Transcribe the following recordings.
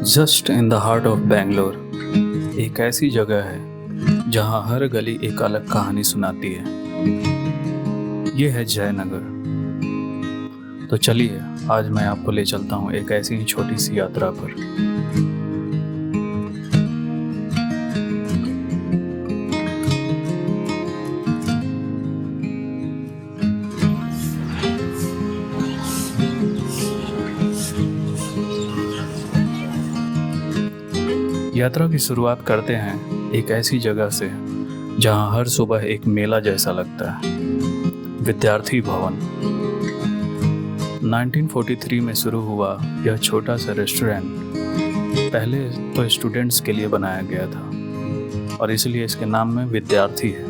Just in the heart of Bangalore एक ऐसी जगह है जहां हर गली एक अलग कहानी सुनाती है। ये है जयनगर। तो चलिए, आज मैं आपको ले चलता हूं एक ऐसी ही छोटी सी यात्रा पर। यात्रा की शुरुआत करते हैं एक ऐसी जगह से जहां हर सुबह एक मेला जैसा लगता है, विद्यार्थी भवन। 1943 में शुरू हुआ यह छोटा सा रेस्टोरेंट पहले तो स्टूडेंट्स के लिए बनाया गया था और इसलिए इसके नाम में विद्यार्थी है।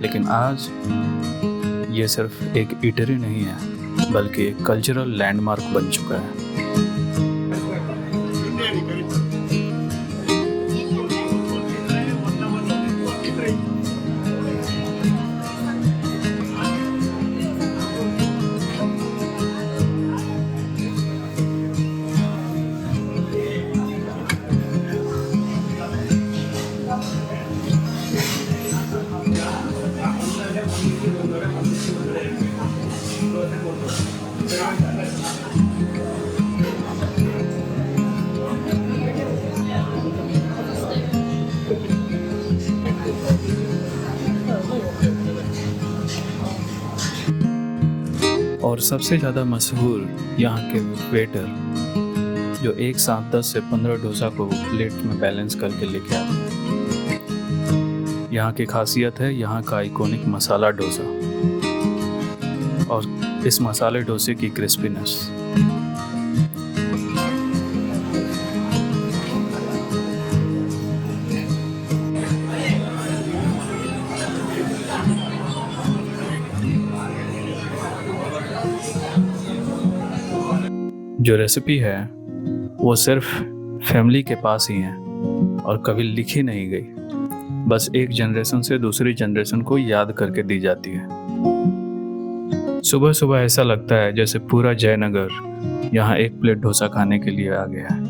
लेकिन आज ये सिर्फ एक ईटरी नहीं है, बल्कि एक कल्चरल लैंडमार्क बन चुका है। और सबसे ज़्यादा मशहूर यहाँ के वेटर, जो एक साथ 10 से 15 डोसा को प्लेट में बैलेंस करके लेके आते हैं। यहाँ की खासियत है यहाँ का आइकॉनिक मसाला डोसा और इस मसाले डोसे की क्रिस्पीनेस। जो रेसिपी है वो सिर्फ फैमिली के पास ही है और कभी लिखी नहीं गई, बस एक जनरेशन से दूसरी जनरेशन को याद करके दी जाती है। सुबह सुबह ऐसा लगता है जैसे पूरा जयनगर यहाँ एक प्लेट डोसा खाने के लिए आ गया है।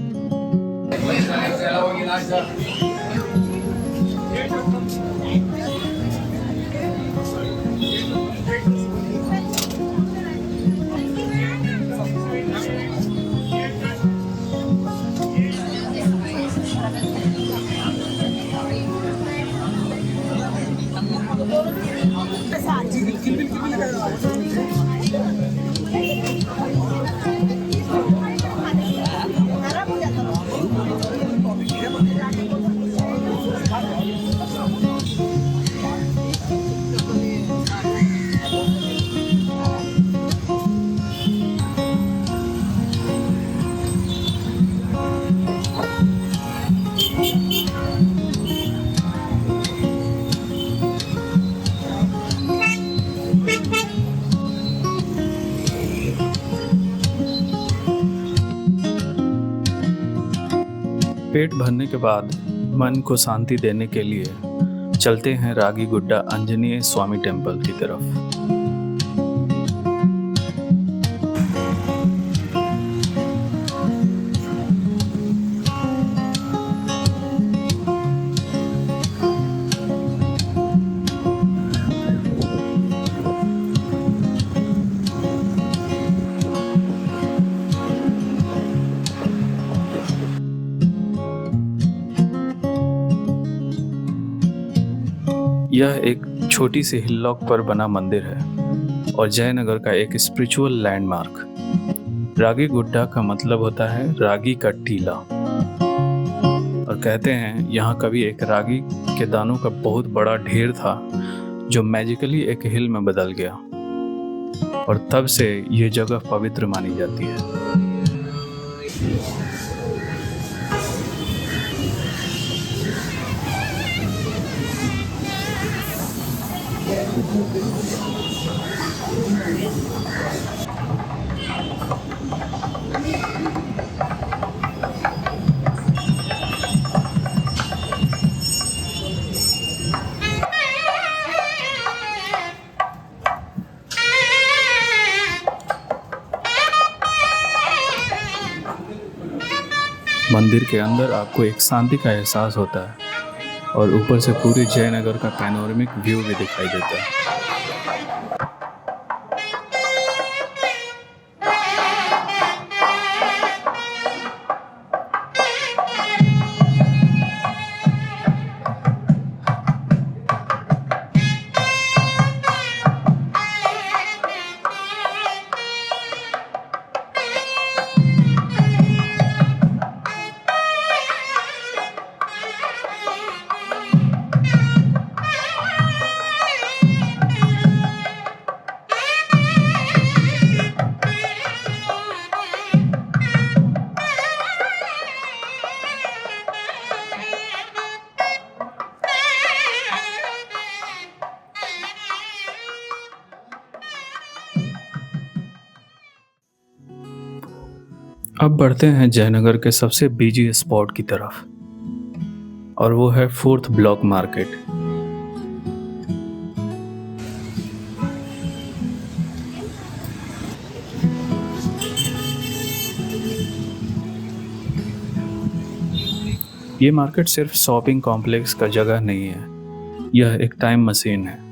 पेट भरने के बाद मन को शांति देने के लिए चलते हैं रागी गुड्डा आंजनेय स्वामी टेम्पल की तरफ। यह एक छोटी सी हिलॉक पर बना मंदिर है और जयनगर का एक स्पिरिचुअल लैंडमार्क। रागी गुड्डा का मतलब होता है रागी का टीला और कहते हैं यहाँ कभी एक रागी के दानों का बहुत बड़ा ढेर था जो मैजिकली एक हिल में बदल गया और तब से ये जगह पवित्र मानी जाती है। मंदिर के अंदर आपको एक शांति का एहसास होता है और ऊपर से पूरे जयनगर का पैनोरेमिक व्यू भी दिखाई देता है। अब बढ़ते हैं जयनगर के सबसे बिजी स्पॉट की तरफ और वो है फोर्थ ब्लॉक मार्केट। ये मार्केट सिर्फ शॉपिंग कॉम्प्लेक्स का जगह नहीं है, यह एक टाइम मशीन है।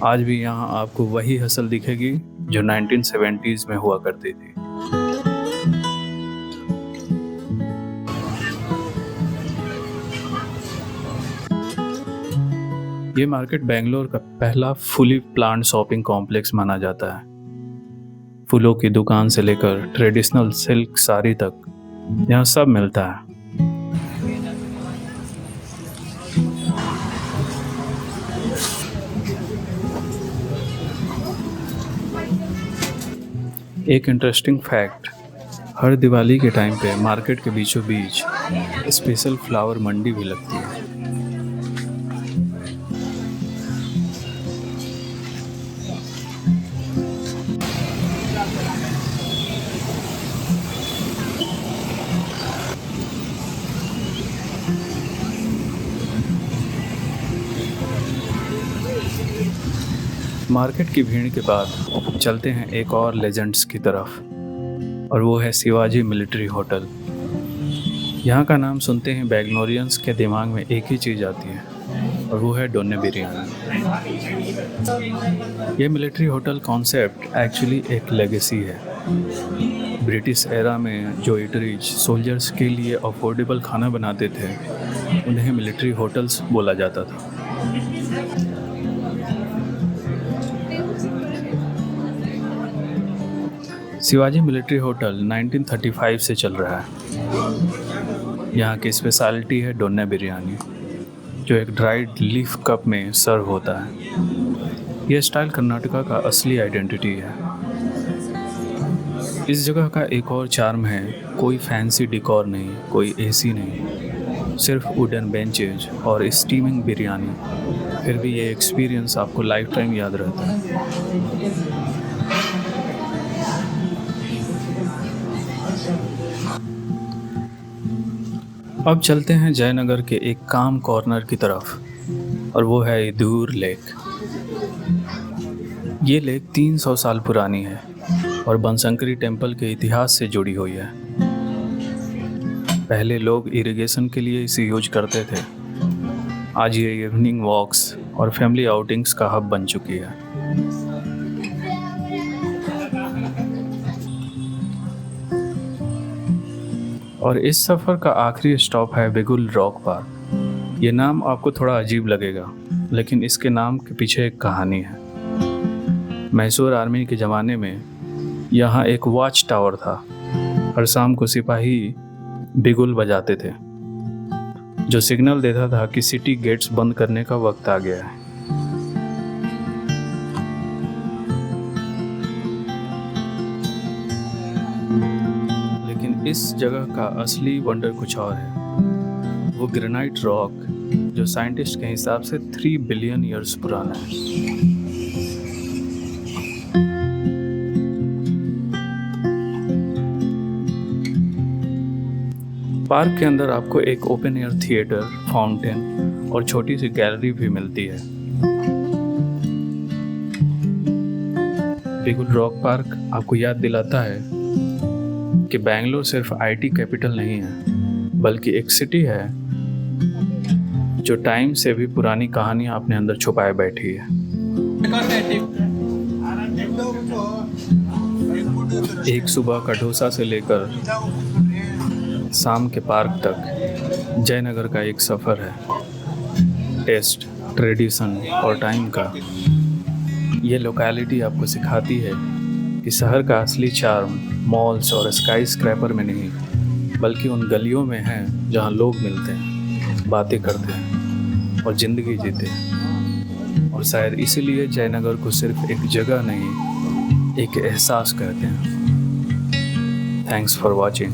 आज भी यहाँ आपको वही हसल दिखेगी जो 1970s में हुआ करती थी। ये मार्केट बेंगलोर का पहला फुली प्लान्ड शॉपिंग कॉम्प्लेक्स माना जाता है। फूलों की दुकान से लेकर ट्रेडिशनल सिल्क साड़ी तक यहाँ सब मिलता है। एक इंटरेस्टिंग फैक्ट, हर दिवाली के टाइम पे मार्केट के बीचों बीच स्पेशल फ्लावर मंडी भी लगती है। मार्केट की भीड़ के बाद चलते हैं एक और लेजेंड्स की तरफ और वो है शिवाजी मिलिट्री होटल। यहाँ का नाम सुनते हैं बेंगलोरियंस के दिमाग में एक ही चीज़ आती है और वो है डोने बिरयानी। ये मिलिट्री होटल कॉन्सेप्ट एक्चुअली एक लेगेसी है। ब्रिटिश एरा में जो ईटरीज सोल्जर्स के लिए अफोर्डेबल खाना बनाते थे उन्हें मिलिट्री होटल्स बोला जाता था। शिवाजी मिलिट्री होटल 1935 से चल रहा है। यहाँ की स्पेशलिटी है डोने बिरयानी, जो एक ड्राइड लीफ कप में सर्व होता है। यह स्टाइल कर्नाटका का असली आइडेंटिटी है। इस जगह का एक और चार्म है, कोई फैंसी डिकॉर नहीं, कोई एसी नहीं, सिर्फ वुडन बेंचेज और स्टीमिंग बिरयानी। फिर भी ये एक्सपीरियंस आपको लाइफ टाइम याद रहता है। अब चलते हैं जयनगर के एक काम कॉर्नर की तरफ और वो है इदूर लेक। ये लेक 300 साल पुरानी है और बनशंकरी टेम्पल के इतिहास से जुड़ी हुई है। पहले लोग इरिगेशन के लिए इसे यूज करते थे। आज ये इवनिंग वॉक्स और फैमिली आउटिंग्स का हब बन चुकी है। और इस सफ़र का आखिरी स्टॉप है बिगुल रॉक पार्क। ये नाम आपको थोड़ा अजीब लगेगा, लेकिन इसके नाम के पीछे एक कहानी है। मैसूर आर्मी के ज़माने में यहाँ एक वॉच टावर था। हर शाम को सिपाही बिगुल बजाते थे, जो सिग्नल देता था कि सिटी गेट्स बंद करने का वक्त आ गया है। इस जगह का असली वंडर कुछ और है। वो ग्रेनाइट रॉक जो साइंटिस्ट के हिसाब से 3 बिलियन ईयर्स पुराना है। पार्क के अंदर आपको एक ओपन एयर थिएटर, फाउंटेन और छोटी सी गैलरी भी मिलती है। बिगुल रॉक पार्क आपको याद दिलाता है कि बैंगलोर सिर्फ आईटी कैपिटल नहीं है, बल्कि एक सिटी है जो टाइम से भी पुरानी कहानियां अपने अंदर छुपाए बैठी है। एक सुबह का डोसा से लेकर शाम के पार्क तक जयनगर का एक सफ़र है, टेस्ट, ट्रेडिशन और टाइम का। ये लोकेलिटी आपको सिखाती है कि शहर का असली चार्म मॉल्स और स्काई स्क्रैपर में नहीं, बल्कि उन गलियों में है जहाँ लोग मिलते हैं, बातें करते हैं और ज़िंदगी जीते हैं। और शायद इसीलिए जयनगर को सिर्फ एक जगह नहीं, एक एहसास कहते हैं। Thanks for watching.